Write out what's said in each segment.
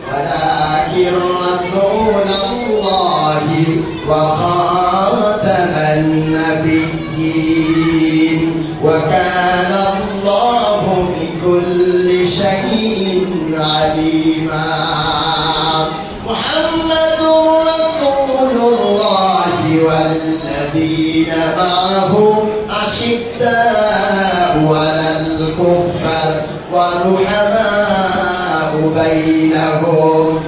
ولكن رسول الله وخاتم النبيين وكان الله بكل شيء عليما محمد رسول الله والذين معه أشداء على الكفار ورحماء بينهم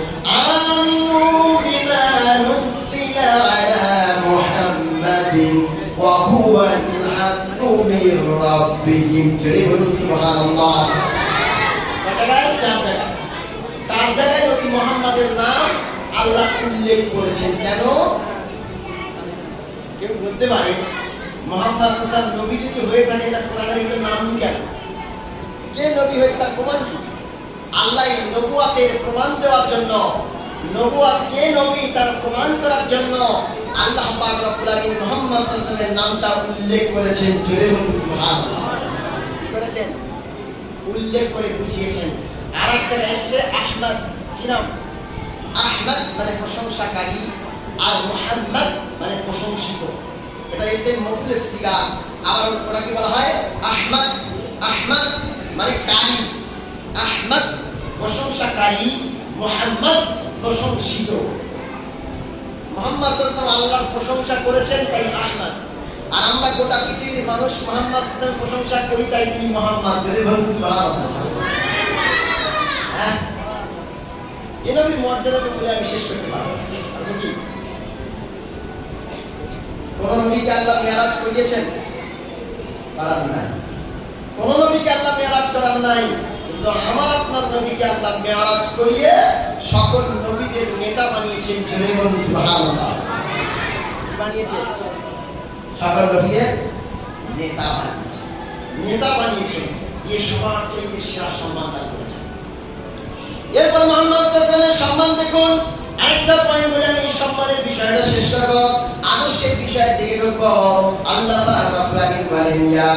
آمنوا بما نزل على محمد وهو الحق من ربهم سبحان الله চার জায়গায় নবী মুহাম্মাদের নাম আল্লাহ উল্লেখ করেছেন কেন কেউ বলতে পারে মুহাম্মদ সাল্লাল্লাহু আলাইহি ওয়াসাল্লাম নবী যদি হয়ে থাকে তার কোরআনের নাম কেন কে নবী হয়ে তার প্রমাণ কি আল্লাহ নবুয়তের প্রমাণ দেওয়ার জন্য নবুয়ত কে নবী তার প্রমাণ করার জন্য আল্লাহ পাক রব্বুল আলামিন মুহাম্মদ সাল্লাল্লাহু আলাইহি ওয়াসাল্লামের নামটা উল্লেখ করেছেন জোরে বলুন সুবহানাল্লাহ কি করেছেন উল্লেখ করে বুঝিয়েছেন আরেকটা এসেছে আহমদ কি নাম আহমদ মানে প্রশংসাকারী আর মুহাম্মদ মানে প্রশংসিত এটা ইসম মফউল সিগা আবার ওটা কি বলা হয় আহমদ আহমদ মানে কারী আহমদ প্রশংসাকারী মুহাম্মদ প্রশংসিত মুহাম্মদ সাল্লাল্লাহু আলাইহি ওয়াসাল্লাম আল্লাহর প্রশংসা করেছেন তাই আহমদ আর আমরা গোটা পৃথিবীর মানুষ মুহাম্মদ সাল্লাল্লাহু আলাইহি ওয়াসাল্লাম প্রশংসা করি তাই তিনি মুহাম্মদ বলে বলুন সুবহানাল্লাহ হ্যাঁ এই নবীর মর্যাদা তো বলে আমি শেষ করতে পারবো না আপনি কি কোন নবীকে আল্লাহ মেরাজ করিয়েছেন পারেন না কোন নবীকে আল্লাহ মেরাজ করার নাই কিন্তু আমার আপনার নবীকে আল্লাহ মেরাজ করিয়ে সকল নবীদের নেতা বানিয়েছেন জোরে বলুন সুবহানাল্লাহ বানিয়েছেন সকল নবীদের নেতা বানিয়েছেন এই সমাজকে এই সেরা সম্মান দান করেছেন এরপর মুহাম্মদ সাল্লাল্লাহু আলাইহি ওয়াসাল্লামের সম্মান দেখুন আরেকটা পয়েন্ট বলে আমি সম্মানের বিষয়টা শেষ করব আদর্শের বিষয়ের দিকে ঢুকব আল্লাহ পাক রব্বুল আলামিন বলেন ইয়া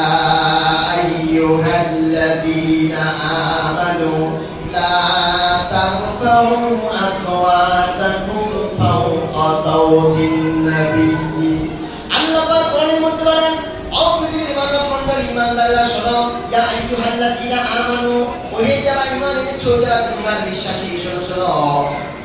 আইয়ুহাল্লাযীনা আমানু লা তারফাউ আসওয়াতাকুম ফাওকা সাওতিন নবী আল্লাহ পাক কোরআনের মধ্যে বলেন ও পৃথিবীর মানবমণ্ডলী ঈমানদাররা শোনো ইয়া আইয়ুহাল্লাযীনা আমানু ওহে যারা ঈমান এনেছো যারা ঈমান বিশ্বাসী শোনো শোনো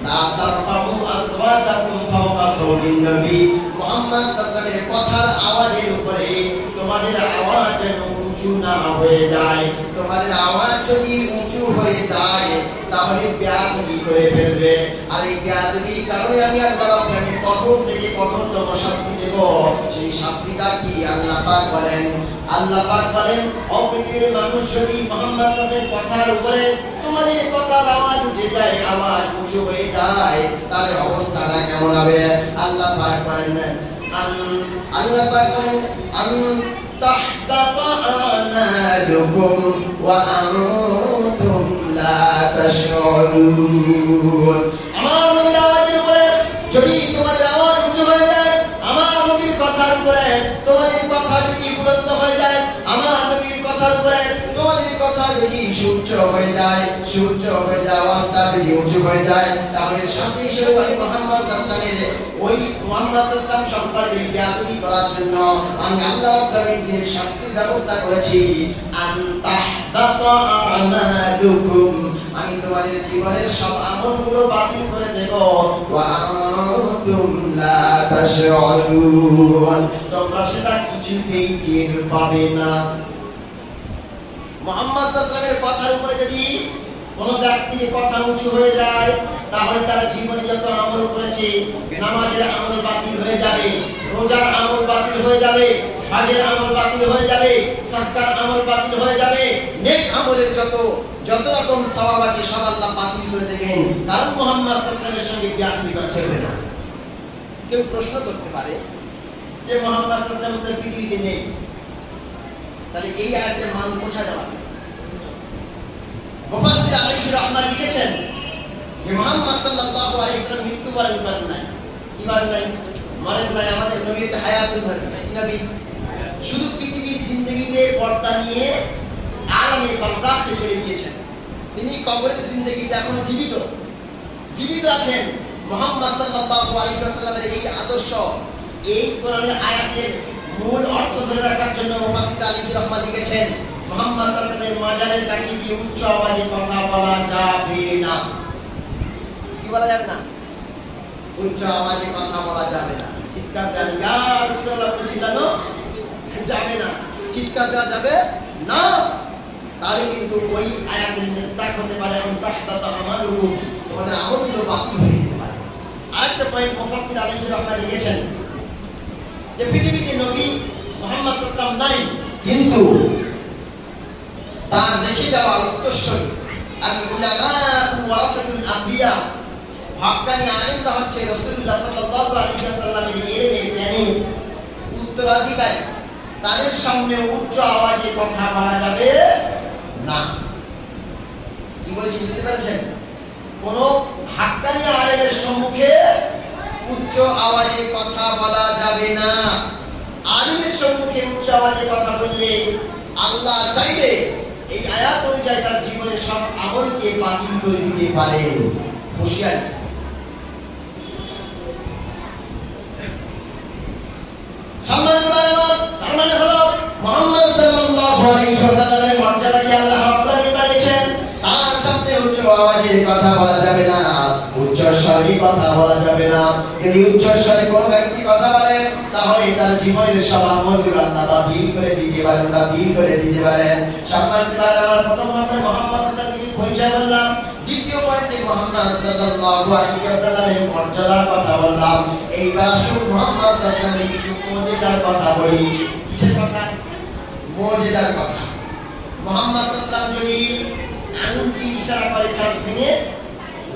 লা তারফাউ আসওয়াতাকুম ফাওকা সাওতিন নবী মুহাম্মদ সাল্লাল্লাহু আলাইহি ওয়াসাল্লামের কথার আওয়াজের উপরে তোমাদের আওয়াজ যেন উঁচু না হয়ে যায় তোমাদের আওয়াজ যদি উঁচু হয়ে যায় তাহলে বেয়াদবি করে ফেলবে আর এই বেয়াদবির কারণে আমি আল্লাহ রাব্বুল আলামিন কঠোর থেকে কঠোরতম শাস্তি দেব সেই শাস্তিটা কি আল্লাহ পাক বলেন ও পৃথিবীর মানুষ যদি মুহাম্মদ সাল্লাল্লাহু আলাইহি ওয়াসাল্লামের কথার উপরে তোমাদের কথার আওয়াজ উঠে যায় আওয়াজ উঁচু হয়ে যায় তাহলে অবস্থাটা কেমন হবে আল্লাহ পাক বলেন আন তাহবাতা আমালুকুম ওয়া আনতুম লা তাশউরুন আমার নবীর আওয়াজের উপরে যদি তোমাদের আওয়াজ উঁচু হয়ে যায় আমার নবীর কথার উপরে তোমাদের কথা যদি বুলন্দ হয়ে যায় আমার নবীর কথার উপরে তোমাদের কথা যদি সূর্য হয়ে যায় আওয়াজটা যদি উঁচু হয়ে যায় তাহলে শাস্তি হিসেবে আমি মুহাম্মদ সাল্লাল্লাহু আলাইহি ওয়াসাল্লাম ওই মুহাম্মদ সাল্লাল্লাহু আলাইহি ওয়াসাল্লাম সম্পর্কে বেয়াদবি করার জন্য আমি আল্লাহ রাব্বুল আলামিন শাস্তির ব্যবস্থা করেছি আন তাহবাতা আমালুকুম আমি তোমাদের জীবনের সব আমলগুলো বাতিল করে দেব ওয়া আনতুম লা তাশউরুন তোমরা সেটা কিছুতেই টের পাবে না মুহাম্মদ সাল্লাল্লাহু আলাইহি ওয়াসাল্লামের কথার উপরে যদি কোন ব্যক্তির কথা উঁচু হয়ে যায় তাহলে তার জীবনে যত আমল করেছে নামাজের আমল বাতিল হয়ে যাবে রোজার আমল বাতিল হয়ে যাবে হজের আমল বাতিল হয়ে যাবে সাদকার আমল বাতিল হয়ে যাবে নেক আমলের যত রকম সওয়াব আছে সব আল্লাহ বাতিল করে দেবেন কারণ মুহাম্মদ সাল্লাল্লাহু আলাইহি ওয়াসাল্লামের সঙ্গে বিয়াদবি করা চলবে না কেউ প্রশ্ন করতে পারে যে মুহাম্মদ সাল্লাল্লাহু আলাইহি ওয়াসাল্লাম পৃথিবীতে নেই তাহলে এই আয়াতের মান বোঝা যাবে মুফাসসির আলাইহির রাহমাত লিখেছেন যে মুহাম্মদ সাল্লাল্লাহু আলাইহি ওয়াসাল্লাম মৃত্যুবরণ করেন নাই ঈমান নাই মরেন নাই আমাদের নবী একটা হায়াতুল নবী শুধু পৃথিবীর জিন্দেগিতে পর্দা নিয়ে আলামে বারজাখে চলে গিয়েছেন তিনি কবরের জিন্দেগিতে এখনো জীবিত আছেন। মুহাম্মদ সাল্লাল্লাহু আলাইহি ওয়াসাল্লামের এই আদর্শ, এই কোরআনের আয়াতের মূল অর্থ ধরে রাখার জন্য মুফাসসির আলী রাহমাত লিখেছেন, মুহাম্মদ সাল্লাল্লাহু আলাইহি ওয়াসাল্লামের মাজারের কাছে গিয়ে উচ্চ আওয়াজে কথা বলা যাবে না। কি বলা যাবে না? উচ্চ আওয়াজে কথা বলা যাবে না। চিৎকার দেন, ইয়া রাসূলুল্লাহ বলেছেন যাবে না, চিৎকার দেওয়া যাবে না। তাহলে কিন্তু ওই আয়াতের মিসদাক হতে পারে তাহতাত আমালুহু, তোমাদের আমলগুলো বাতিল হয়ে যেতে পারে। আরেকটা পয়েন্ট মুফাসসির আলী রাহমাত লিখেছেন যে পৃথিবীতে নবী মুহাম্মদ সাল্লাল্লাহু আলাইহি ওয়াসাল্লাম নাই, কিন্তু তার রেখে যাওয়া উত্তরসূরি আল উলামা ওয়ারাসাতুল আম্বিয়া, হক্কানি আলেমরা হচ্ছে রাসূলুল্লাহ সাল্লাল্লাহু আলাইহি ওয়াসাল্লামের জ্ঞানী উত্তরাধিকারী। তাদের সামনে উচ্চ আওয়াজে কথা বলা যাবে না। কি বলেছি বুঝতে পেরেছেন? কোন হক্কানি আলেমের সম্মুখে উচ্চ আওয়াজে কথা বলা যাবে না। আলেমের সম্মুখে উচ্চ আওয়াজে কথা বললে আল্লাহ চাইলে এই আয়াত অনুযায়ী তার জীবনের সব আমলকে বাতিল করে দিতে পারে। হুঁশিয়ারি। সম্মানিত ভাইরা, তার মানে হলো মুহাম্মদ সাল্লাল্লাহু আলাইহি ওয়াসাল্লামের মর্যাদাকে আল্লাহ রাব্বুল আলামিন বাড়িয়েছেন। তার সাথে উচ্চ আওয়াজে কথা বলা যাবে না, উচ্চ স্বরে কথা বলা যাবে না। যদি উচ্চ স্বরে কোনো ব্যক্তি কথা বলে তাহলে তার জীবনের সব আমলগুলো আল্লাহ বাতিল করে দিতে পারেন। সম্মানিত ভাইরা, আমার প্রথম নম্বরে মুহাম্মদ সাল্লাল্লাহু আলাইহি ওয়াসাল্লামের পরিচয় বললাম। দ্বিতীয় পয়েন্টে মুহাম্মদ সাল্লাল্লাহু আলাইহি ওয়াসাল্লামের মর্যাদার কথা বললাম। এইবার আসুন মুহাম্মদ সাল্লাল্লাহু আলাইহি ওয়াসাল্লামের কিছু মুজিজার কথা বলি। কিসের কথা? মুজিজার কথা। মুহাম্মদ সাল্লাল্লাহু আলাইহি ওয়াসাল্লাম যদি আঙুল দিয়ে ইশারা করে চাঁদ ভেঙে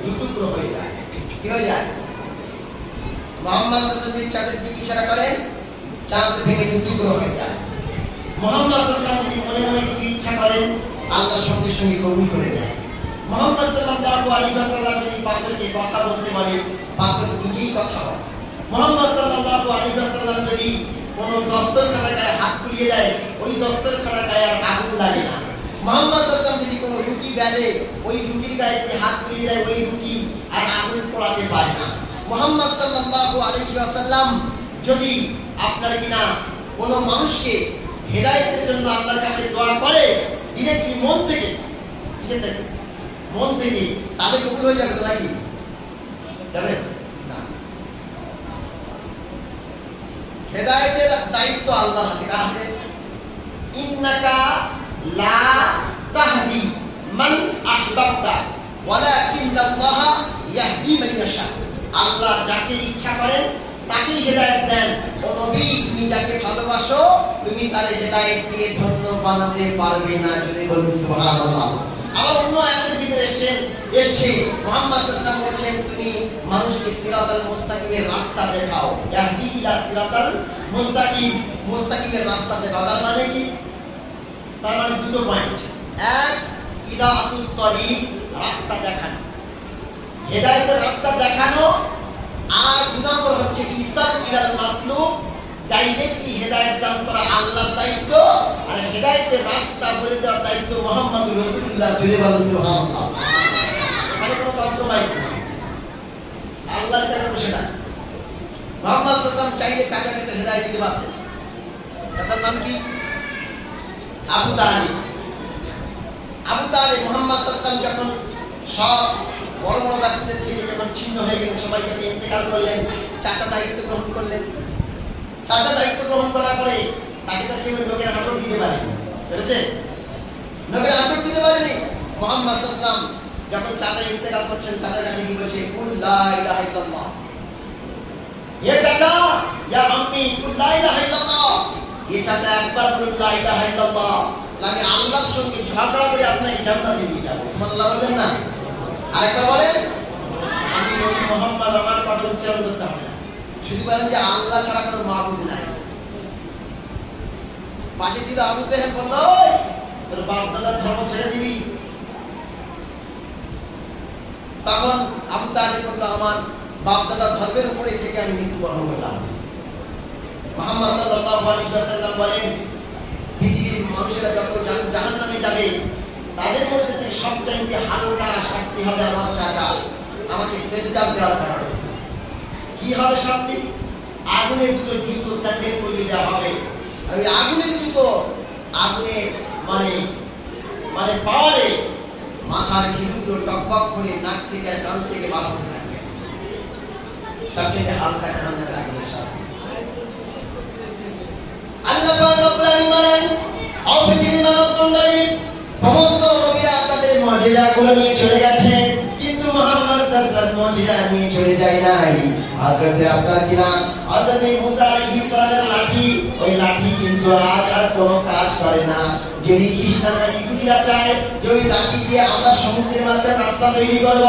দুটুকরো হয়ে যায়। কি হয়ে যায়? মুহাম্মদ সাল্লাল্লাহু আলাইহি ওয়াসাল্লাম চাঁদের দিকে ইশারা করেন, চাঁদ ভেঙে দুটুকরো হয়ে যায়। মুহাম্মদ সাল্লাল্লাহু আলাইহি ওয়াসাল্লাম যদি মনে মনে কিছু ইচ্ছা করেন, আল্লাহর সঙ্গে সঙ্গে কবুল করে নেয়। মুহাম্মদ সাল্লাল্লাহু আলাইহি ওয়াসাল্লাম যদি পাথরকে কথা বলতে বলে, পাথর নিজেই কথা বলে। মুহাম্মদ সাল্লাল্লাহু আলাইহি ওয়াসাল্লাম যদি কোনো দস্তরখানার গায়ে হাত পুড়িয়ে দেয়, ওই দস্তরখানার গায়ে আর আগুন লাগে না। মুহাম্মদ সাল্লাল্লাহু আলাইহি ওয়াসাল্লাম যদি কোনো রুটি বেলে, ওই রুটির গায়ে যদি হাত পুড়িয়ে দেয়, ওই রুটি আর আগুন পোড়াতে পারে না। মুহাম্মদ সাল্লাল্লাহু আলাইহি ওয়াসাল্লাম যদি আপনার কিনা কোনো মানুষকে হেদায়েতের জন্য আল্লাহর কাছে দোয়া করে, ডিরেক্টলি মন থেকে, তাহলে কবুল হয়ে যাবে তো নাকি? যাবে না। হেদায়েতের দায়িত্ব আল্লাহর হাতে। কার হাতে? ইন্নাকা লা তাহদি মান আহবাবতা ওয়ালাকিন্নাল্লাহ ইয়াহদি মান ইয়াশা। আল্লাহ যাকে ইচ্ছা করেন তাকেই হেদায়েত দেন। ও নবী, তুমি যাকে ভালোবাসো তুমি তার হেদায়েত দিয়ে ধন্য বানাতে পারবে না। যদি বলুন সুবহানাল্লাহ। আবার অন্য আয়াতের ভিতরে এসেছে মুহাম্মদ সাল্লাল্লাহু আলাইহি ওয়াসাল্লাম বলেন, তুমি মানুষকে সিরাতাল মুস্তাকিমের রাস্তা দেখাও। ইয়াহদি ইলা সিরাতাল মুস্তাকিম, মুস্তাকিমের রাস্তা দেখাও। তার মানে কি? তার মানে দুটো পয়েন্ট। এক, ইরাতুত তরিক, রাস্তা দেখানো, হেদায়েতের রাস্তা দেখানো। আর দুই নম্বর হচ্ছে ইসাল ইলাল মাতলুব, ডাইরেক্টলি হেদায়েত দান করা আল্লাহর দায়িত্ব। আর হেদায়েতের রাস্তা বলে দেওয়ার দায়িত্ব মুহাম্মদুর রাসূলুল্লাহ। জুড়ে বলুন সুবহানাল্লাহ। এখানে কোনো কম্প্রোমাইজ নেই। আল্লাহর কাছে বসে না। মুহাম্মদ সাল্লাল্লাহু আলাইহি ওয়াসাল্লাম চাইলে চাচাকে তো হেদায়েত দিতে পারতেন। তার নাম কি? আবু তালিব। মুহাম্মদ সাল্লাল্লাহু আলাইহি ওয়াসাল্লাম যখন সব বড় বড় ব্যক্তিদের থেকে যখন ছিন্ন হয়ে গেলেন, সবাই যখন ইন্তেকাল করলেন, চাচা দায়িত্ব গ্রহণ করলেন। চাচা দায়িত্ব গ্রহণ করার পরে তাকে তো কেউ লোকের আটক দিতে পারেনি। বুঝেছে? লোকের আটক দিতে পারেনি। মুহাম্মদ সাল্লাল্লাহু আলাইহি ওয়াসাল্লাম যখন চাচা ইন্তেকাল করছেন, চাচার কাছে কি বলছে? কুল লা ইলাহা ইল্লাল্লাহ। ইয়ে চাচা, ইয়া আম্মি, কুল লা ইলাহা ইল্লাল্লাহ। ইয়ে চাচা, একবার বলুন লা ইলাহা ইল্লাল্লাহ। আমি আল্লাহর সঙ্গে ঝগড়া করে আপনাকে জান্নাতে দিয়ে যাব। সুবহানাল্লাহ বললেন না? আরেকবার বলেন, আমি নবী মুহাম্মদ, আমার কথা উচ্চারণ করতে হবে না। শুধু বলেন যে আল্লাহ ছাড়া কোনো মাবুদ নাই। পাশে ছিল আবু জেহেল, বলল তোর বাপ দাদার ধর্ম ছেড়ে দিবি? তখন আবু তালিব বলল, আমার বাপ দাদার ধর্মের উপরে থেকে আমি মৃত্যুবরণ করলাম। মুহাম্মদ সাল্লাল্লাহু আলাইহি ওয়াসাল্লাম বলেন, পৃথিবীর মানুষেরা যখন জাহান্নামে যাবে, তাদের মধ্যে থেকে সবচাইতে হালকা শাস্তি হবে আমার চাচা আমাকে সেন্টার দেওয়ার কারণে। কি হবে শাস্তি? আগুনের দুটো জুতো স্যান্ডেল পরিয়ে দেওয়া হবে। আর ওই আগুনের জুতো আগুনের মানে পাওয়ারে মাথার খিলুগুলো টকবক করে নাক থেকে কান থেকে বার হতে থাকবে। সবচেয়ে হালকা জাহান্নামের আগুনের শাস্তি। আল্লাহ পাক রব্বুল আলামিন অপৃথিবীর মানব মণ্ডলী সমস্ত নবীরা তাদের মুজিজাগুলো নিয়ে চলে গেছে, কিন্তু মুহাম্মদ সাল্লাল্লাহু আলাইহি ওয়াসাল্লাম মুজিজা নিয়ে চলে যায় নাই। হযরতে আপনার কিনা হযরতে মুসা আলাইহিস সালামের লাঠি, ওই লাঠি কিন্তু আজ আর কোনো কাজ করে না। যদি খ্রিস্টানরা ইহুদিরা চায় যে ওই লাঠি দিয়ে আমরা সমুদ্রের মাঝখানে রাস্তা তৈরি করব,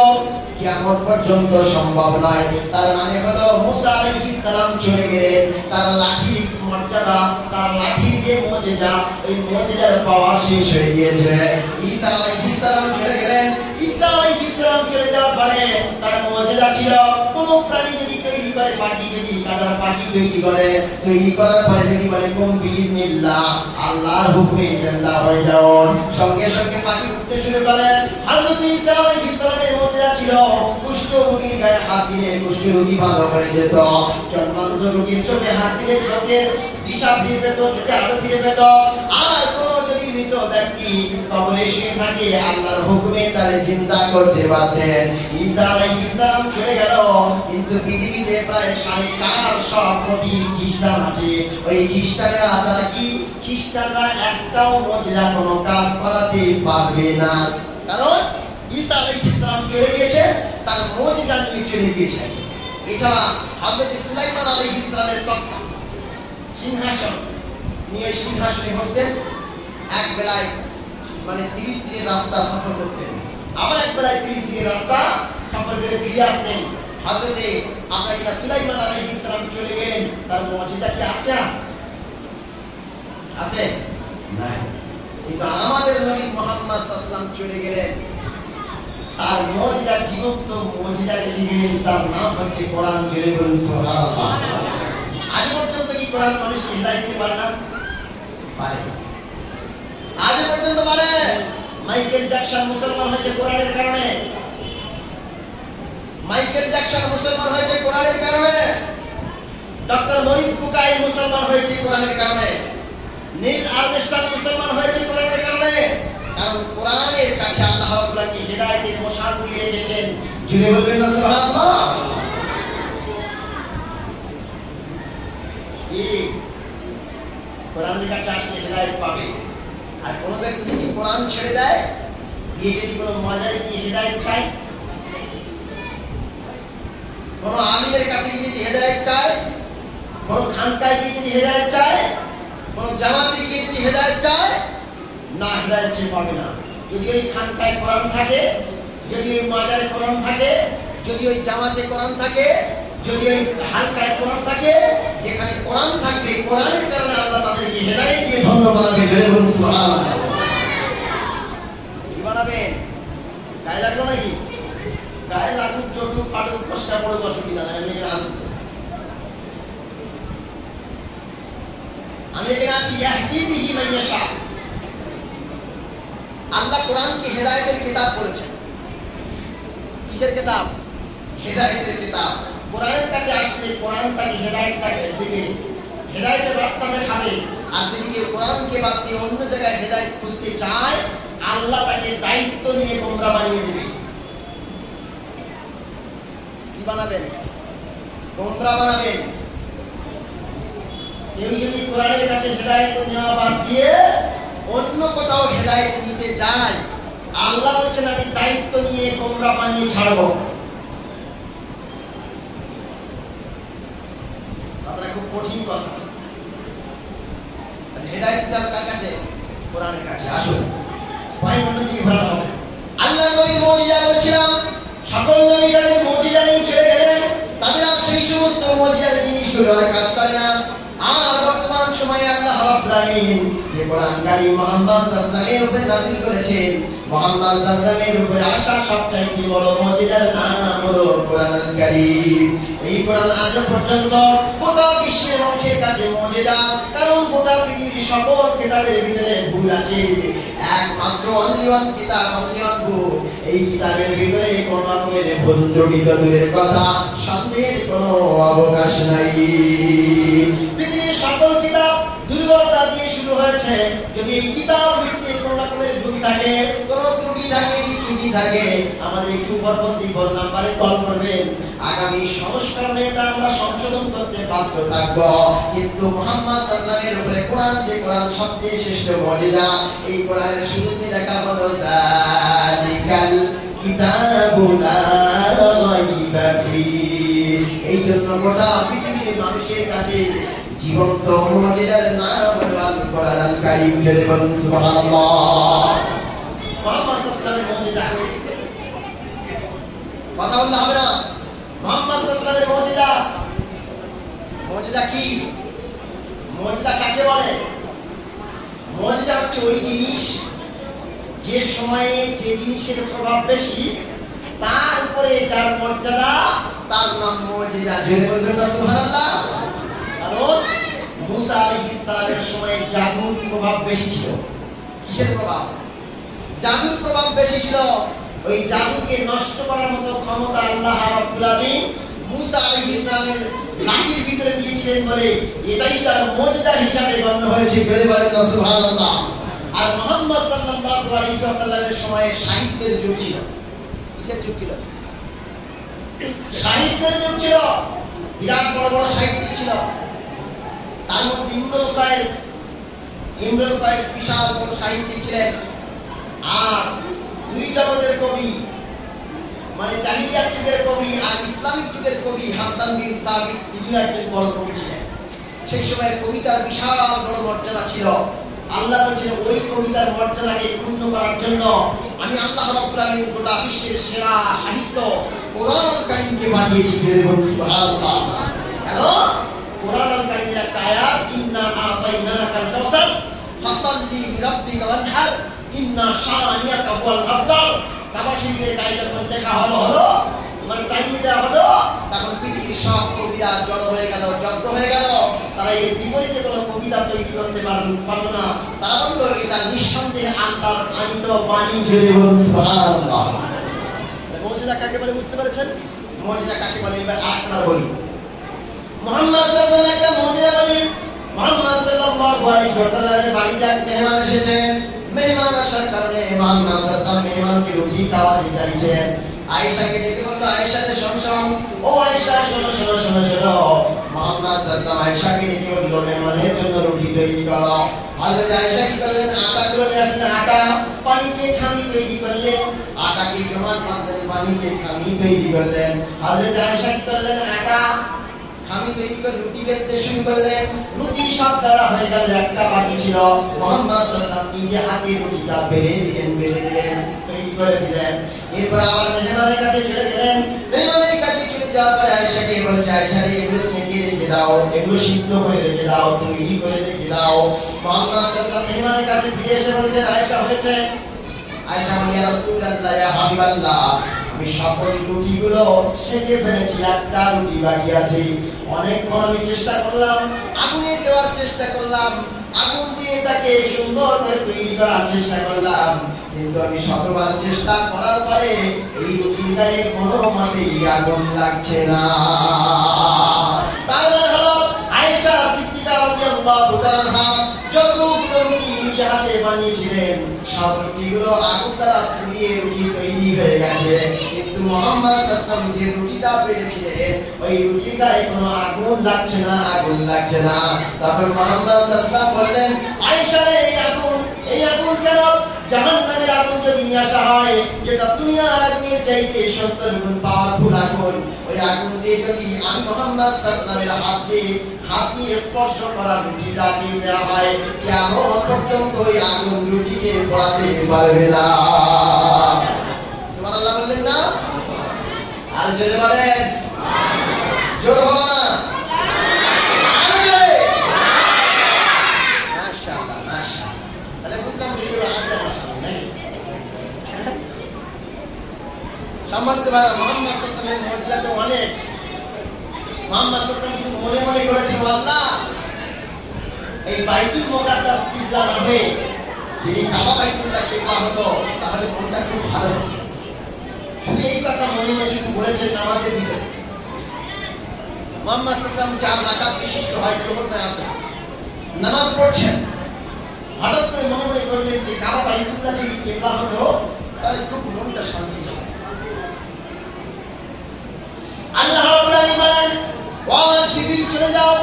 কিয়ামত পর্যন্ত সম্ভব নয়। তার মানে হলো মুসা আলাইহিস সালাম চলে গেলেন, তার লাঠির মর্যাদা, তার লাঠির যে মুজিজা, ওই মুজিজার পাওয়ার শেষ হয়ে গিয়েছে। ঈসা আলাইহিস সালাম চলে গেলেন, ঈসা আলাইহিস সালাম চলে যাওয়ার পরে তার মুজিজা ছিল কোন প্রাণী যদি তৈরি করে, পাখি যদি কাটার পাখি তৈরি করার পরে যদি বলে কুম বিইজনিল্লাহ, আল্লাহর হুকুমে জিন্দা হয়ে যাও, সঙ্গে সঙ্গে পাখি উঠতে শুরু করে। হযরত ঈসা আলাইহিস সালামের মুজিজা ছিল কুষ্ঠ রোগীর গায়ে হাত দিলে কুষ্ঠ রোগী ভালো হয়ে যেত, জন্মান্ধ রোগীর চোখে হাত দিলে চোখের দিশা ফিরে পেত, চোখে আলো ফিরে পেত। আর কোন যদি মৃত ব্যক্তি কবরে শুয়ে থাকে আল্লাহর হুকুমে তারে জিন্দা করতে পারতেন। ঈসা আলাইহিস সালাম চলে গেল, কিন্তু পৃথিবীতে প্রায় 450 কোটি খ্রিস্টান আছে। ওই খ্রিস্টানরা তারা কি? খ্রিস্টানরা একটাও মুজিজা কোনো কাজ করাতে পারবে না, কারণ ঈসা আলাইহিস সালাম চলে গিয়েছে, তার মুজিজা নিয়ে চলে গিয়েছে। এছাড়া হযরত সুলাইমান আলাইহিস সালামের তখ্ত সিংহাসন নিয়ে সিংহাসনে বসতেন, এক বেলায় 30 দিনের রাস্তা সফর করতেন, আবার এক বেলায় 30 দিনের রাস্তা সফর করে ফিরে আসতেন। হযরতে আমরা কিনা সুলাইমান আলাইহিস সালাম চলে গেলেন, তার মুজিজা কি আছে না? কিন্তু আমাদের নবী মুহাম্মদ সাল্লাল্লাহু আলাইহি ওয়াসাল্লাম চলে গেলেন, তার মুজিজা জীবন্ত মুজিজা রেখে গেলেন, তার নাম হচ্ছে কোরআন। জেনে বলুন সুবহানাল্লাহ। আজ পর্যন্ত কি কোরআন মানুষকে হিদায়াত দিতে পারে না? পারে। আজ পর্যন্ত পারে। মাইকেল জ্যাকসন মুসলমান হয়েছে কোরআনের কারণে। মাইকেল জ্যাকসন মুসলমান হয়েছে কোরআনের কারণে। ডক্টর মরিস বুকাই মুসলমান হয়েছে কোরআনের কারণে। নীল আর্মস্ট্রং মুসলমান হয়েছে কোরআনের কারণে। কারণ কোরআনের কাছে আল্লাহ রাব্বুল আলামিন হিদায়াতের মশাল দিয়ে রেখেছেন। জুড়ে বলবেন না সুবহানাল্লাহ। কোরআনের কাছে আসলে হিদায়াত পাবে। আর কোন ব্যক্তি যদি কোরআন ছেড়ে দেয়, দিয়ে যদি কোনো মজায় দিয়ে হিদায়াত চায়, কোন আলিমের কাছে যদি হিদায়াত চায়, কোন খানকায় গিয়ে যদি হিদায়াত চায়, কোন জামাতে গিয়ে যদি হিদায়াত চায়, না, হিদায়াত সে পাবে না। যদি ওই খানকায় কোরআন থাকে, যদি ওই মাজারে কোরআন থাকে, যদি ওই জামাতে কোরআন থাকে, যদি ওই হালকায় কোরআন থাকে, যেখানে কোরআন থাকবে, কোরআনের কারণে আল্লাহ তাদেরকে হিদায়াত দিয়ে ধন্য বানাবে। জয় বলুন সুবহানাল্লাহ। কি বানাবেন? গায়ে লাগলো নাকি? গায়ে লাগুক, চটুক, পাটুক, কষ্টা পড়ে অসুবিধা নাই। আমি এখানে আছি ইয়াহদি বিহি মান ইয়াশা। আল্লাহ কোরআনকে হিদায়াতের কিতাব করেছেন। কিসের কিতাব? হিদায়াতের কিতাব। কোরআনের কাছে আসলে কোরআন তাকে হিদায়াতের দিকে, হিদায়াতের রাস্তা দেখাবে। আর যদি কেউ কোরআনকে বাদ দিয়ে অন্য জায়গায় হিদায়াত খুঁজতে চায়, আল্লাহ তাকে দায়িত্ব নিয়ে গোমরা বানিয়ে দেবে। কি বানাবেন? গোমরা বানাবেন। কেউ যদি কোরআনের কাছে হিদায়াত নেওয়া বাদ দিয়ে অন্য কোথাও হিদায়াত নিতে যায়, আল্লাহ বলছেন আমি দায়িত্ব নিয়ে গোমরা বানিয়ে ছাড়বো। কথাটা খুব কঠিন কথা। হিদায়াত কার কাছে? কোরআনের কাছে। আসুন পয়েন্ট অনুযায়ী ঘোরানো হবে। আল্লাহ নবী মুজিজা বলছিলাম, সকল নবীরা মুজিজা নিয়ে চলে গেলেন, তাদের আর সেই সমস্ত মুজিজার জিনিসগুলো আর কাজ করে না। আর বর্তমান সময়ে আল্লাহ রাব্বুল আলামিন যে কোরআন কারীম মুহাম্মদ সাল্লাল্লাহু আলাইহি উপরে নাযিল করেছেন। মুহাম্মদ সাল্লাল্লাহু আলাইহি ওয়াসাল্লামের উপরে আসা সবচাইতে বড় মুজিজার নাম হলো কোরআনুল কারীম। এই কোরআন আজ পর্যন্ত গোটা বিশ্বের মানুষের কাছে মুজিজা, কারণ গোটা পৃথিবীর সকল কিতাবের ভিতরে ভুল আছে, একমাত্র অনলি ওয়ান কিতাব, অনলি ওয়ান বুক, এই কিতাবের ভিতরে কোন রকমের ভুল ত্রুটি দূরের কথা, সন্দেহের কোনো অবকাশ নাই। পৃথিবীর সকল কিতাব দুর্বলতা দিয়ে শুরু হয়েছে। যদি এই কিতাব লিখতে কোন রকমের ভুল থাকে, কোন ত্রুটি থাকে, ত্রুটি থাকে, আমাদের একটু পরবর্তী ফোন নাম্বারে কল করবেন। আগামী সংস্করণে এটা আমরা সংশোধন করতে বাধ্য থাকব। কিন্তু মুহাম্মদ সাল্লাল্লাহু আলাইহি ওয়াসাল্লামের উপরে কোরআন, যে কোরআন সবচেয়ে শ্রেষ্ঠ মুজিজা, এই কোরআনের শুরুতে লেখা হলো যালিকাল কিতাবু লা রাইবা ফীহ। এই জন্য গোটা পৃথিবীর মানুষের কাছে জীবন্ত মুজিজার নাম হলো আল কোরআনুল কারীম। জোরে বলুন সুবহানাল্লাহ। মুহাম্মদ সাল্লাল্লাহু আলাইহি ওয়াসাল্লামের মুজিজা কথা বললে হবে না। মুহাম্মদ সাল্লাল্লাহু আলাইহি ওয়াসাল্লামের মুজিজা কি? মুজিজা কাকে বলে? মুজিজা হচ্ছে ওই জিনিস যে সময়ে যে জিনিসের প্রভাব বেশি, তার উপরে যার মর্যাদা, তার নাম মুজিজা। জোরে বলবেন না সুবহানাল্লাহ। কারণ মুসা আলাইহিস সালামের সময় জাদুর প্রভাব বেশি ছিল। কিসের প্রভাব? জাদুর প্রভাব বেশি ছিল। ওই জাদুকে নষ্ট করার মতো ক্ষমতা আল্লাহ রাব্বুল আলামিন মুসা আলাইহিস সালামের লাঠির ভিতরে দিয়েছিলেন বলে এটাই তার মুজিজা হিসাবে গণ্য হয়েছে। জোরে বলেন না সুবহানাল্লাহ। আর মুহাম্মদ সাল্লাল্লাহু আলাইহি ওয়াসাল্লামের সময়ে সাহিত্যের যুগ ছিল। কিসের যুগ ছিল? সাহিত্যের যুগ ছিল। বিরাট বড় বড় সাহিত্যিক ছিল। তার মধ্যে ইমরুল কায়েস বিশাল বড় সাহিত্যিক ছিলেন। আর দুই জগতের কবি, মানে জাহিলিয়াত যুগের কবি আর ইসলামিক যুগের কবি হাসান বিন সাবিত, তিনিও একজন বড় কবি ছিলেন। সেই সময় কবিতার বিশাল বড় মর্যাদা ছিল। আল্লাহ বলেছেন ওই কবিতার মর্যাদাকে পূর্ণ করার জন্য আমি আল্লাহ রাব্বুল আলামিন গোটা বিশ্বের সেরা সাহিত্য কোরআনুল কারীমকে পাঠিয়েছি। সুবহানাল্লাহ। হ্যালো, কোরআনুল কারীমের একটা আয়াত, ইন্না আতাইনাকাল কাউসার ফাসাল্লি লিরাব্বিকা ওয়ানহার ইন্না শানিয়াকা হুয়াল আবতার। কাবা শরীফের কায়দা করে লেখা হলো মানে তাইয়ে দেওয়া হলো, তখন পৃথিবীর সব কবিরা জড়ো হয়ে গেল, জব্দ হয়ে গেল। তারা এর বিপরীতে কোনো কবিতা তৈরি করতে পারলো না। তারা বলল এটা নিঃসন্দেহে আল্লাহর আনিত বাণী। জোরে বলুন সুবহানাল্লাহ। মুজিজা কাকে বলে বুঝতে পেরেছেন? মুজিজা কাকে বলে এবার আপনারা বলি। মুহাম্মদ সাল্লাল্লাহু আলাইহি ওয়াসাল্লাম একটা মুজিজা বলি। মুহাম্মদ সাল্লাল্লাহু আলাইহি ওয়াসাল্লামের বাড়িতে এক মেহমান এসেছেন। মেহমান আসার কারণে মুহাম্মদ সাল্লাল্লাহু আলাইহি ওয়াসাল্লাম মেহমানকে রুটি খাওয়াতে চাইছেন। আয়েশাকে ডেকে বলল, আয়েশা রে শোন, ও আয়েশা শোনো। মুহাম্মদ সাল্লাল্লাহু আলাইহি ওয়াসাল্লাম আয়েশাকে ডেকে বলল, মেহমানের জন্য রুটি তৈরি করো। হযরত আয়েশা কি করলেন? আটাগুলো নিয়ে আসলেন, আটা পানি দিয়ে খামি তৈরি করলেন, আটাকে জমা করলেন, পানি দিয়ে খামি তৈরি করলেন। হযরত আয়েশা কি করলেন? আটা খামি তৈরি করে রুটি বেলতে শুরু করলেন। রুটি সব দ্বারা হয়ে গেল, একটা বাকি ছিল। মুহাম্মদ সাল্লাল্লাহু আলাইহি ওয়াসাল্লাম নিজে হাতে রুটিটা বেলে দিলেন, তৈরি করে দিলেন। এরপর আবার মেহমানের কাছে চলে গেলেন। মেহমানের কাছে চলে যাওয়ার পরে আয়েশাকে বলছে, আয়েশা রে এগুলো সেঁকে রেখে দাও, এগুলো সিদ্ধ করে রেখে দাও, তৈরি করে রেখে দাও। মুহাম্মদ সাল্লাল্লাহু আলাইহি ওয়াসাল্লাম মেহমানের কাছে ফিরে এসে বলছেন, আয়েশা হয়েছে? আয়েশা বলে, ইয়া রাসূলুল্লাহ, ইয়া হাবিবাল্লাহ, আমি সকল রুটিগুলো সেঁকে ফেলেছি, একটা রুটি বাকি আছে। অনেকক্ষণ আমি চেষ্টা করলাম, আগুনে দেওয়ার চেষ্টা করলাম, আগুন দিয়ে তাকে সুন্দর করে তৈরি করার চেষ্টা করলাম, কিন্তু আমি শতবার চেষ্টা করার পরে এই রুটির গায়ে কোনো মতেই আগুন লাগছে না। তার মানে হলো আয়েশা সিদ্দিকা রাদিয়াল্লাহু তাআলা যতগুলো রুটি নিজে হাতে বানিয়েছিলেন, সব রুটিগুলো আগুন দ্বারা পুড়িয়ে রুটি তৈরি হয়ে গেছে। কিন্তু মুহাম্মদ সাল্লাল্লাহু আলাইহি ওয়াসাল্লাম যে রুটিটা পেয়েছিলেন, ওই রুটির গায়ে কোনো আগুন লাগছে না। তারপর মুহাম্মদ সাল্লাল্লাহু আলাইহি ওয়াসাল্লাম বললেন, আয়েশা রে, এই আগুন কেন? জাহান্নামের আগুন যদি নিয়ে আসা হয়, যেটা দুনিয়ার আগুনের চাইতে 70 গুণ পাওয়ারফুল আগুন, ওই আগুন দিয়ে যদি আমি মুহাম্মদ সাল্লাল্লাহু আলাইহি ওয়াসাল্লামের হাত দিয়ে স্পর্শ করা রুটিটা দিয়ে দেওয়া হয়, কিয়ামত পর্যন্ত ওই আগুন রুটিকে পোড়াতে পারবে না। সুবহানাল্লাহ বললেন না? আর জোরে বলেন, জোরে বলো না। মাশাআল্লাহ। তাহলে বুঝলাম যে কেউ আছে। সম্মানিত ভাই, মুহাম্মদ সাল্লাল্লাহু আলাইহি ওয়াসাল্লামের মর্যাদা তো অনেক। মুহাম্মদ সাল্লাল্লাহু আলাইহি ওয়াসাল্লাম মনে মনে করেছেন, আল্লাহ এই বাইতুল মুকাদ্দাস কিবলা না হয়ে যদি কাবা বাইতুল্লাহ কিবলা হতো তাহলে কোনটা খুব ভালো হতো। শুধু এই কথা মনে মনে শুধু বলেছেন নামাজের ভিতরে। মুহাম্মদ সাল্লাল্লাহু আলাইহি ওয়াসাল্লাম 4 রাকাত বিশিষ্ট বাইতুল মুকাদ্দাস আছে, নামাজ পড়ছেন। হঠাৎ করে মনে মনে করলেন যে কাবা বাইতুল্লাহ যদি কিবলা হতো তাহলে খুব মনটা শান্তি হবে। আল্লাহ রাব্বুল আলামিন বলেন, ওয়া জিবরিল চলে যাও।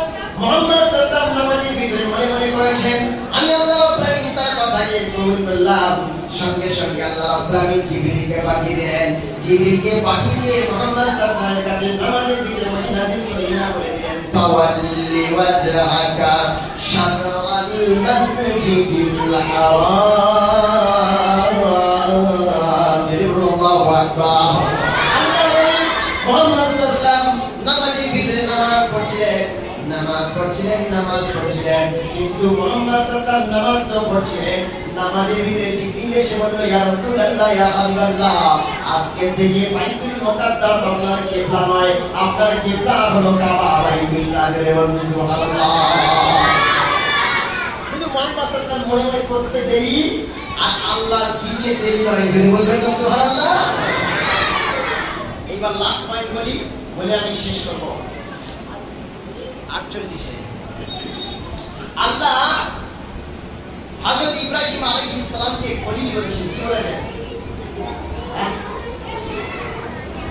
মুহাম্মদ সাল্লাল্লাহু আলাইহি ওয়াসাল্লাম নামাজের ভিতরে মনে মনে করেছেন, আমি আল্লাহ রাব্বুল আলামিন তার কথাকে কবুল করলাম। সঙ্গে সঙ্গে আল্লাহ রাব্বুল আলামিন জিবরিলকে পাঠিয়ে দেন। জিবরিলকে পাঠিয়ে দিয়ে মুহাম্মদ সাল্লাল্লাহু আলাইহি ওয়াসাল্লামের কাছে নামাজের ভিতরে ওহী নাযিল করে ইনা বলে দিলেন, ফাওয়াল্লি ওয়াজহাকা শাতরাল মাসজিদিল হারাম। আল্লাহু আকবার। মুহাম্মদ সাল্লাল্লাহু আলাইহি ওয়াসাল্লাম নামাজের ভিতরে নামাজ পড়ছিলেন, কিন্তু মুহাম্মদ সাল্লাল্লাহু আলাইহি ওয়াসাল্লাম নামাজ তো পড়ছিলেন, নামাজের ভিতরে জিবরিল এসে বলল, ইয়া রাসূলুল্লাহ, ইয়া হাবিবাল্লাহ, আজকে থেকে বাইতুল মুকাদ্দাস আপনার কিবলা নয়, আপনার কিবলা হলো কাবা বাইতুল্লাহ। সুবহানাল্লাহ। শুধু মুহাম্মদ সাল্লাল্লাহু আলাইহি ওয়াসাল্লাম মনে মনে করতে দেরি আর আল্লাহ দিতে দেরি নয়। বলবেন না সুবহানাল্লাহ। এইবার লাস্ট পয়েন্ট বলে আমি শেষ করব। 48 আল্লাহ হযরত ইব্রাহিম আলাইহিস সালামকে খলিল বলেছেন। কি বলেছেন?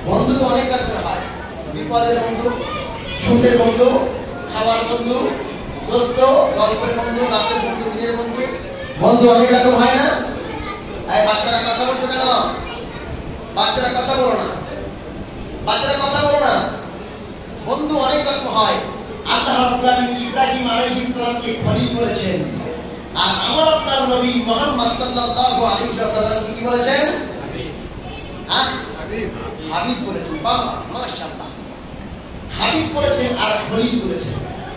বন্ধু তো অনেক রকম হয়, বিপদের বন্ধু, সুখের বন্ধু, খাওয়ার বন্ধু, দোস্ত, গল্পের বন্ধু, রাতের বন্ধু, দিনের বন্ধু, বন্ধু অনেক রকম হয় না? এই বাচ্চারা কথা বলছো কেন? বাচ্চারা কথা বলো না, বাচ্চারা কথা বলো না। বন্ধু অনেক রকম হয়। আল্লাহ রাব্বুল আলামিন ইব্রাহিম আলাইহিস সালামকে খলিল করেছেন, আর আমার আপনার নবী মুহাম্মদ সাল্লাল্লাহু আলাইহি ওয়াসাল্লামকে কি বলেছেন? হাবিব বলেছেন। বাহ, মাশাআল্লাহ। হাবিব বলেছেন আর খলিল বলেছেন,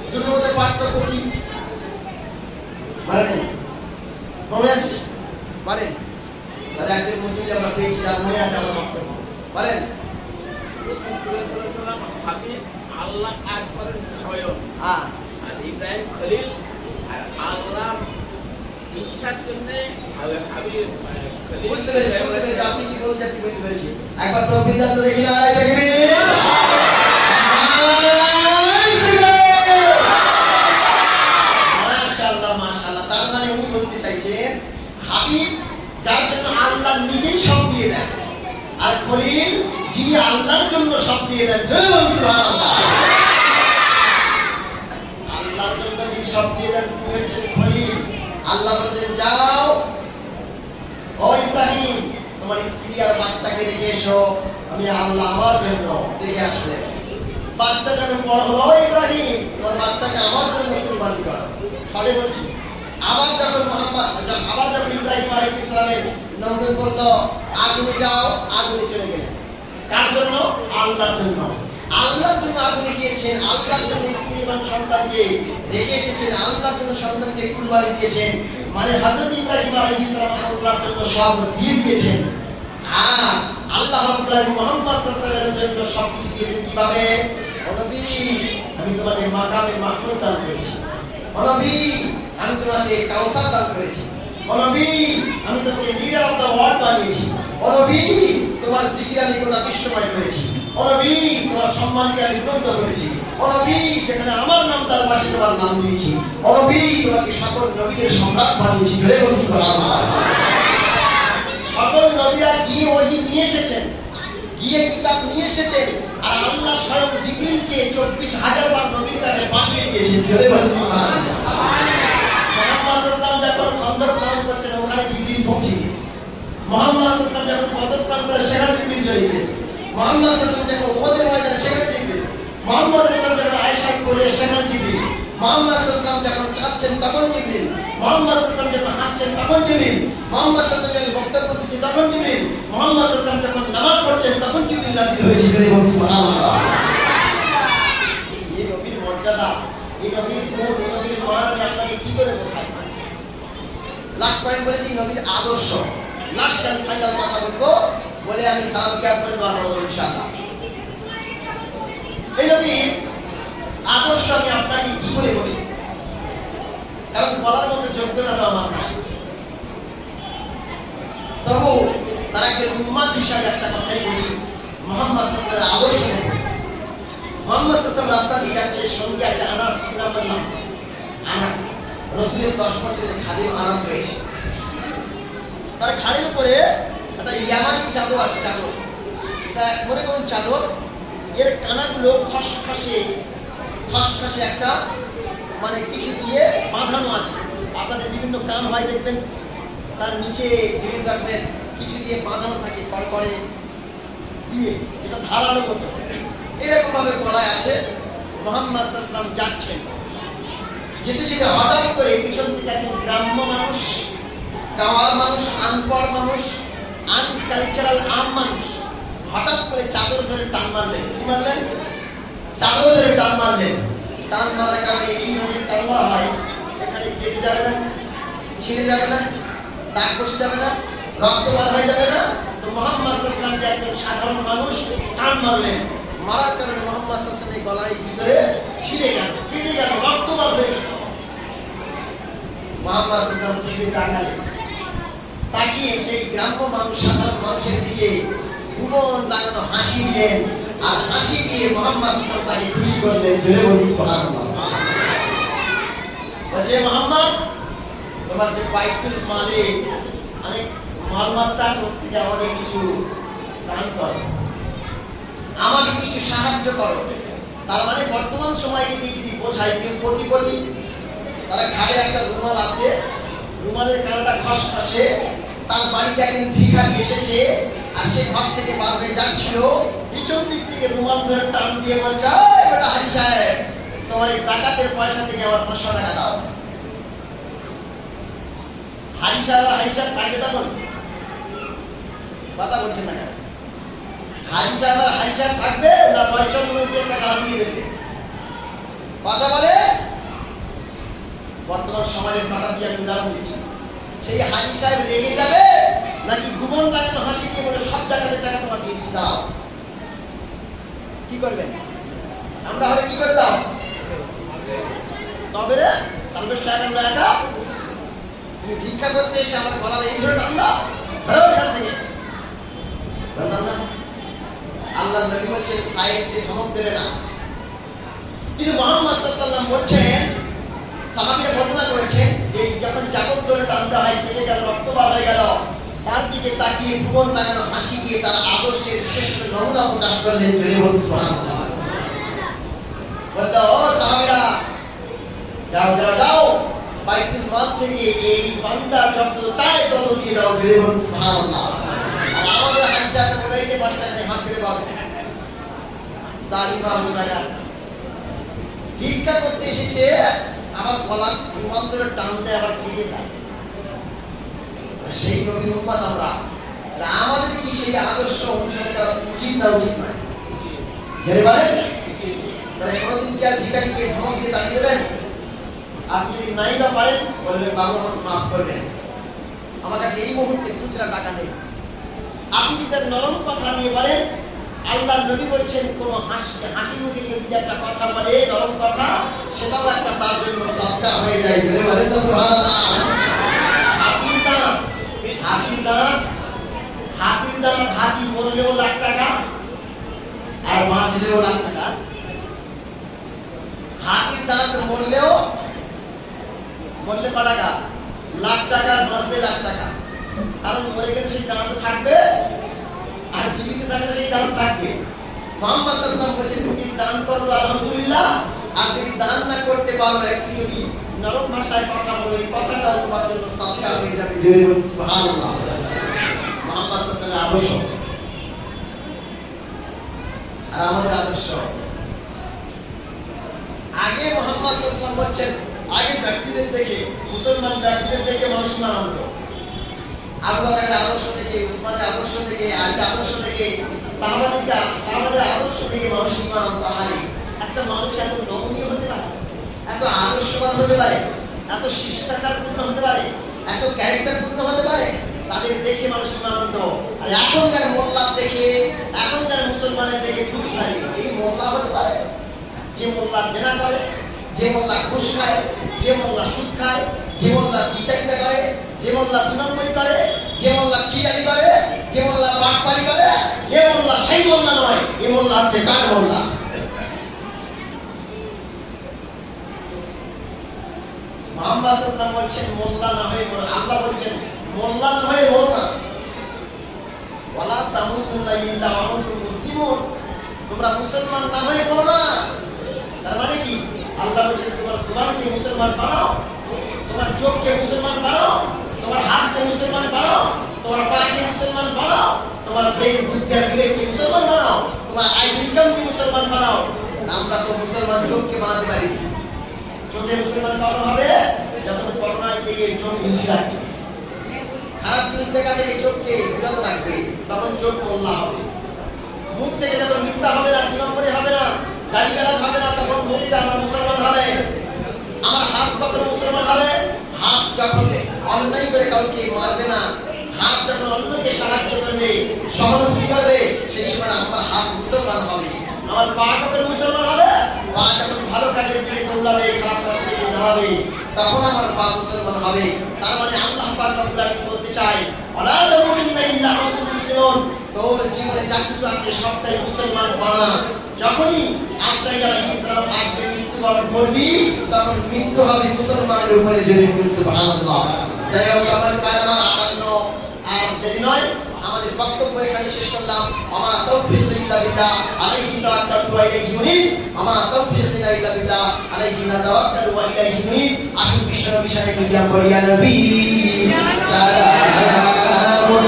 দুটোর মধ্যে পার্থক্য কি? মানে মনে আছে? বলেন। তাহলে একজন মুসলিম আমরা পেয়েছি, আর মনে আছে আমার বক্তব্য বলেন। রাসূলুল্লাহ সাল্লাল্লাহু আলাইহি ওয়াসাল্লাম হাবিব, আল্লাহ কাজ করেন স্বয়ং। আর ইব্রাহিম খলিল, আর আল্লাহ ইচ্ছার জন্য হাবিব খলিল। বুঝতে পেরেছি আপনি কি বলছেন? কি বুঝতে পেরেছি? একবার তো বিদাত দেখি না, আরে দেখবি। মাশাআল্লাহ মাশাআল্লাহ। তার মানে উনি বলতে চাইছেন হাবিব যার জন্য আল্লাহ নিজেই সব দিয়ে দেন, আর খলিল যিনি আল্লাহর জন্য সব দিয়ে দেন। সুবহানাল্লাহ। আল্লাহর জন্য যিনি সব দিয়ে দেন তিনি হচ্ছেন খলিল। আল্লাহ বললেন, যাও ও ইব্রাহিম, তোমার স্ত্রী আর বাচ্চাকে রেখে এসো, আমি আল্লাহ আমার জন্য রেখে আসলেন। বাচ্চা যখন বড় হলো, ইব্রাহিম তোমার বাচ্চাকে আমার জন্য কুরবানি করো। ফলে বলছি আবার যখন ইব্রাহিম আলাইহিস সালামের নমরুদ বলল, আগুনে যাও, আগুনে চলে গেলেন। কার জন্য? আল্লাহর জন্য। আল্লাহর জন্য আগুনে গিয়েছেন, আল্লাহর জন্য স্ত্রী এবং সন্তানকে রেখে এসেছেন, আল্লাহর জন্য সন্তানকে কুরবানি দিয়েছেন। মানে হযরত ইব্রাহিম আলাইহিস সালাম আল্লাহর জন্য সব দিয়ে দিয়েছেন, আর আল্লাহ রাব্বুল আলামিন মুহাম্মদ সাল্লাল্লাহু আলাইহি ওয়াসাল্লামের জন্য সব কিছু দিয়েছেন। কিভাবে? ও নবী, আমি তোমাকে মাকামে মাহমুদ দান করেছি। ও নবী, আমি তোমাকে কাউসার দান করেছি। ও নবী, আমি তোমাকে লিডার অফ দ্য ওয়ার্ল্ড বানিয়েছি। ও নবী, তোমার জিকির আমি গোটা বিশ্বময় করেছি। ও নবী, তোমার সম্মানকে আমি উন্নত করেছি। ও নবী, যেখানে আমার নাম তার পাশে তোমার নাম দিয়েছি। ও নবী, তোমাকে সকল নবীদের সম্রাট বানিয়েছি। জোরে বলুন সুবহানাল্লাহ। সকল নবীরা গিয়ে ওহী নিয়ে এসেছেন, গিয়ে কিতাব নিয়ে এসেছেন, আর আল্লাহ স্বয়ং জিবরিলকে 24,000 বার নবীর কাছে পাঠিয়ে দিয়েছেন। জোরে বলুন সুবহানাল্লাহ। মুহাম্মদ সাল্লাল্লাহু আলাইহি ওয়াসাল্লাম যখন খন্দক খনন করছেন, ওখানে জিবরিল পৌঁছে গিয়েছে। মুহাম্মদ সাল্লাল্লাহু আলাইহি ওয়াসাল্লাম যখন বদর প্রান্তরে, সেখানে জিবরিল চলে গিয়েছে। মুহাম্মদ সাল্লাল্লাহু আলাইহি ওয়াসাল্লাম যখন উহুদের ময়দানে, সেখানে জিবরিল। মুহাম্মদ সাল্লাল্লাহু আলাইহি ওয়াসাল্লাম যখন আয়েশার কোলে, সেখানে জিবরিল। মুহাম্মদ সাল্লাল্লাহু আলাইহি ওয়াসাল্লাম যখন কাঁদছেন, তখন জিবরিল। মুহাম্মদ সাল্লাল্লাহু আলাইহি ওয়াসাল্লাম যখন হাসছেন, তখন জিবরিল। মুহাম্মদ সাল্লাল্লাহু আলাইহি ওয়াসাল্লাম বক্তব্য দিচ্ছেন, তখন জিবরিল। মুহাম্মদ সাল্লাল্লাহু আলাইহি ওয়াসাল্লাম যখন নামাজ পড়ছেন, তখন জিবরিল নাযিল হয়েছিল। সুবহানাল্লাহ। এই নবীর মর্যাদা, এই নবীর গুণ, এই নবীর মান আমি আপনাকে কি করে বোঝাই? লাস্ট পয়েন্ট বলেছি নবীর আদর্শ। লাস্ট এন্ড ফাইনাল কথা বলবো, বলে আমি সালাম জ্ঞাপ করে দোয়া করবো ইনশাআল্লাহ। এই নবীর আদর্শ আমি আপনাকে কি করে বলি, কারণ বলার মতো যোগ্যতা তো আমার নাই। তবু তার একটা উম্মাদ হিসাবে একটা কথাই বলি, মুহাম্মদ সাল্লাল্লাহু আলাইহি ওয়াসাল্লামের আদর্শ নেই। মুহাম্মদ সাল্লাল্লাহু আলাইহি ওয়াসাল্লাম রাস্তা দিয়ে যাচ্ছে, সঙ্গে আছে আনাস, কি নাম বললাম? আনাস। রাসূলের 10 বছরের খাদিম আনাস রয়েছে। তার ঘাড়ের উপরে একটা ইয়ামানি চাদর আছে, চাদর, এটা মনে করুন চাদর, এর কানাগুলো খসখসে একটা মানে কিছু দিয়ে বাঁধানো আছে। আপনাদের বিভিন্ন কান হয় দেখবেন, তার নিচে বিভিন্ন রকমের কিছু দিয়ে বাঁধানো থাকে করে দিয়ে, এটা ধারালো মতো এরকম ভাবে গলায় আছে। মুহাম্মদ সাল্লাল্লাহু আলাইহি ওয়াসাল্লাম যাচ্ছেন, যেতে যেতে হঠাৎ করে পিছন থেকে একজন গ্রাম্য মানুষ, গাঁওয়ার মানুষ, আনপড় মানুষ, আনকালচারাল আম মানুষ হঠাৎ করে চাদর ধরে টান মারলেন। কি মারলেন? চাদর ধরে টান মারলেন। টান মারার কারণে এইভাবে টান মারা হয়, এখানে কেটে যাবে না, ছিঁড়ে যাবে না, দাগ বসে যাবে না, রক্ত বার হয়ে যাবে না। তো মুহাম্মদ সাল্লাল্লাহু আলাইহি ওয়াসাল্লামকে একজন সাধারণ মানুষ টান মারলেন, মারার কারণে মুহাম্মদ সাল্লাল্লাহু আলাইহি ওয়াসাল্লামের গলার ভিতরে ছিঁড়ে গেল, কেটে গেল, রক্ত বার হয়ে গেল। মুহাম্মদ সাল্লাল্লাহু আলাইহি ওয়াসাল্লাম ফিরে তাকালেন, তাকিয়ে সেই গ্রাম্য মানুষ, সাধারণ মানুষের দিকে ভুবন লাগানো হাসি দিলেন, আর হাসি দিয়ে মুহাম্মদ সাল্লাল্লাহু আলাইহি ওয়াসাল্লাম তাকে খুশি করলেন। জোরে বলুন সুবহানাল্লাহ। বলে মুহাম্মদ, তোমার যে বাইতুল মালে অনেক মালমাত্তা করতে যাওয়া, অনেক কিছু দান করো, আমাকে কিছু সাহায্য করো। তার মানে বর্তমান সময়কে দিয়ে যদি বোঝাই, কেউ কোটিপতি, তারা ঘাড়ে একটা রুমাল আছে, রুমালের কারণটা খসখসে, তার বাড়িতে একজন ভিখারি এসেছে, আর সে ঘর থেকে বার হয়ে যাচ্ছিল, পিছন দিক থেকে রুমাল ধরে টান দিয়ে বলছে, বেটা হাজি সাহেব, তোমার এই জাকাতের পয়সা থেকে আমার 500 টাকা দাও। হাজি সাহেব থাকবে তখন? কথা বলছেন না কেন? হাজি সাহেব থাকবে না 500 টাকা দিয়ে দেবে? কথা বলে। বর্তমান সমাজের কথা দিয়ে আমি উদাহরণ দিচ্ছি। সেই হাজি সাহেব রেগে যাবে নাকি ঘুমন লাগানো হাসি দিয়ে বলে সব জায়গাতে টাকা তোমার দিয়ে দিচ্ছি, দাও? কি করবেন? আমরা হলে কি করতাম? তবে রে তাহলে সাহেব আচ্ছা, তুমি ভিক্ষা করতে এসে আমার গলার এই ধরে টান দাও, এখান থেকে আল্লাহ নবী বলছেন সাইডকে ধমক দেবে না। কিন্তু মুহাম্মদ সাল্লাল্লাহু আলাইহি ওয়াসাল্লাম বলছেন, সাহাবীরা ঘটনা করেছেন যে যখন চাদর ধরে টানতে হয়, কেটে গেল, রক্ত বার হয়ে গেল, তার দিকে তাকিয়ে ভুবন লাগানো হাসি দিয়ে তার আদর্শের শ্রেষ্ঠ নমুনা প্রকাশ করলেন। জোরে বলুন সুবহানাল্লাহ। বলতো, ও সাহাবীরা, যাও যাও যাও, বাইতুল মাল থেকে এই বান্দা যত চায় তত দিয়ে দাও। জোরে বলুন সুবহানাল্লাহ। আর আমাদের হাজিটা বলে এই যে 5 টাকা হাত করে পাবো, জালিমা গুনাহগার ভিক্ষা করতে এসেছে, আমার গলার রুমাল ধরে টান দেয়, আবার কেটে যায়। সেই নবীর উম্মত আমরা, আমাদের কি সেই আদর্শ অনুসরণ করা উচিত না উচিত নয়? জেনে বলেন, তাহলে কোনোদিন কি আর ভিখারিকে ধমক দিয়ে দাঁড়িয়ে দেবেন? আপনি যদি নাই বা পারেন, বলবেন বাবু আমাকে মাফ করবেন, আমার কাছে এই মুহূর্তে খুচরা টাকা নেই। আপনি যদি নরম কথা নিয়ে বলেন, আল্লাহ নবী বলছেন কোন হাসি মুখে কেউ যদি একটা কথা বলে, নরম কথা, সেটাও একটা তার জন্য সদকা হয়ে যায়। বলেন তো সুবহানাল্লাহ। হাতির দাম হাতি মরলেও লাখ টাকা, আর বাঁচলেও লাখ টাকা। হাতির দাঁত মরলে ক টাকা? লাখ টাকা, বাঁচলে লাখ টাকা। কারণ মরে গেলে সেই দাঁত থাকবে, আর জীবিত থাকলে সেই দাঁত থাকবে। মুহাম্মদ সাল্লাল্লাহু আলাইহি ওয়াসাল্লাম বলেছেন, তুমি যদি দান করো আলহামদুলিল্লাহ, আর যদি দান না করতে পারো, একটু যদি নরম ভাষায় কথা বলো, এই কথাটা তোমার জন্য সদকা হয়ে যাবে। জোরে বলুন সুবহানাল্লাহ। মুহাম্মদ সাল্লাল্লাহু আলাইহি ওয়াসাল্লামের আদর্শ আর আমাদের আদর্শ। আগে মুহাম্মদ সাল্লাল্লাহু আলাইহি ওয়াসাল্লাম বলছেন, আগে ব্যক্তিদের দেখে, মুসলমান ব্যক্তিদের দেখে মানুষ ইমান আনতো। আবু বকরের আদর্শ দেখে, উসমানের আদর্শ দেখে, আলীর আদর্শ দেখে, সাহাবাদের আদর্শ দেখে মানুষ ইমান আনতো। আরে একটা মানুষ এত নমনীয় হতে পারে, এত আদর্শবান হতে পারে, এত শিষ্টাচারপূর্ণ হতে পারে, এত ক্যারেক্টারপূর্ণ হতে পারে, তাদের দেখে মানুষ ঈমান আনতো। আর এখনকার মোল্লা দেখে, এখনকার মুসলমানের দেখে খুব ভারী। এই মোল্লা হতে পারে যে মোল্লা জেনা করে, যে মোল্লা ঘুষ খায়, যে মোল্লা সুদ খায়, যে মোল্লা বিচারিতা করে, যে মোল্লা 2 নম্বরি করে, যে মোল্লা চিটারি করে, যে মোল্লা বাটপারি করে, যে মোল্লা সেই মোল্লা নয়। এই মোল্লা হচ্ছে কার মোল্লা? মুহাম্মদ সাল্লাল্লাহু আলাইহি ওয়াসাল্লাম বলছেন মোল্লা না হয়ে মরো। আল্লাহ বলছেন মোল্লা না হয়ে মরো না। ওয়ালা তামুতুন্না ইল্লা ওয়া আনতুম মুসলিমুন, তোমরা মুসলমান না হয়ে মরো না। তার মানে কি? আল্লাহ বলছেন তোমার জবানকে মুসলমান বানাও, তোমার চোখকে মুসলমান বানাও, তোমার হাতকে মুসলমান বানাও, তোমার পাকে মুসলমান বানাও, তোমার ব্রেন বুদ্ধি আর বিবেককে মুসলমান বানাও, তোমার আই ইনকামকে মুসলমান বানাও। আমরা তো মুসলমান চোখকে বানাতে পারি। চোখে মুসলমান বানানো হবে যখন করোনার থেকে চোখ বুঝে রাখবে, খারাপ জিনিস দেখা থেকে চোখকে বিরত রাখবে, তখন চোখ মোল্লা হবে। মুখ থেকে যখন মিথ্যা হবে না, 2 নম্বরে হবে না, গালিগালাজ হবে না, তখন মুখটা আমার মুসলমান হবে। আমার হাত কখন মুসলমান হবে? হাত যখন অন্যায় করে কাউকে মারবে না, হাত যখন অন্যকে সাহায্য করবে, সহানুভূতি করবে, সেই সময় আমার হাত মুসলমান হবে। আমার পা কখন মুসলমান হবে? পা যখন ভালো কাজের দিকে দৌড়াবে, খারাপ কাজ থেকে দাঁড়াবে, তখন আমার পা মুসলমান হবে। তার মানে আল্লাহ পাক রব্বুল আলামিন বলতে চাই, ওয়ালা তামুতুন্না ইল্লা ওয়া আনতুম মুসলিমুন, তোর জীবনে যা কিছু আছে সবটাই মুসলমান বানা। যখনই আপনার যারা ইসলাম আসবে, মৃত্যুবরণ করবি, তখন মৃত্যু হবে মুসলমানের উপরে। জোরে বলুন সুবহানাল্লাহ। যাই হোক, সবার কারণে 58 আর দেরি নয়, আমাদের বক্তব্য এখানে শেষ করলাম। আমা তাওফীক ইল্লা বিল্লাহ, আলাইহি তাওয়াক্কালতু ওয়া ইলাইহি মুনীব। আমা তাওফীক ইল্লা বিল্লাহ, আলাইহি তাওয়াক্কালতু ওয়া ইলাইহি মুনীব। আসুন বিশ্ব বিষয়ে দুনিয়া পড়িয়া নবী সালামুন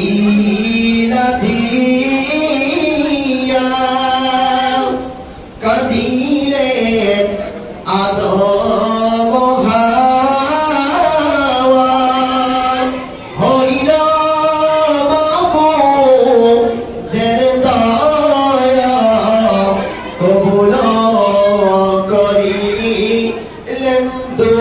वसीलती या कदीरे आदो हावा होइलो बाबू दरदाया कबूलो करी लेंदो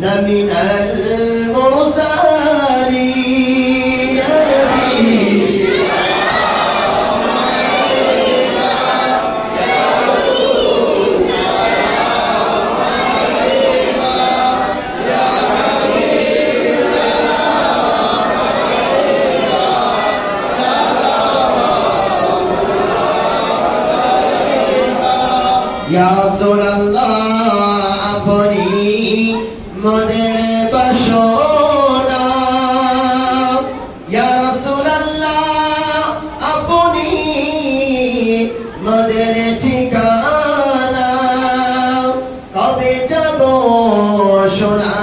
لمن المرسلين या रसूल अल्लाह अपनी मोদের বাসনা ইয়া রাসূলুল্লাহ আপনি মোদের ঠিকানা কবে যাব সোনা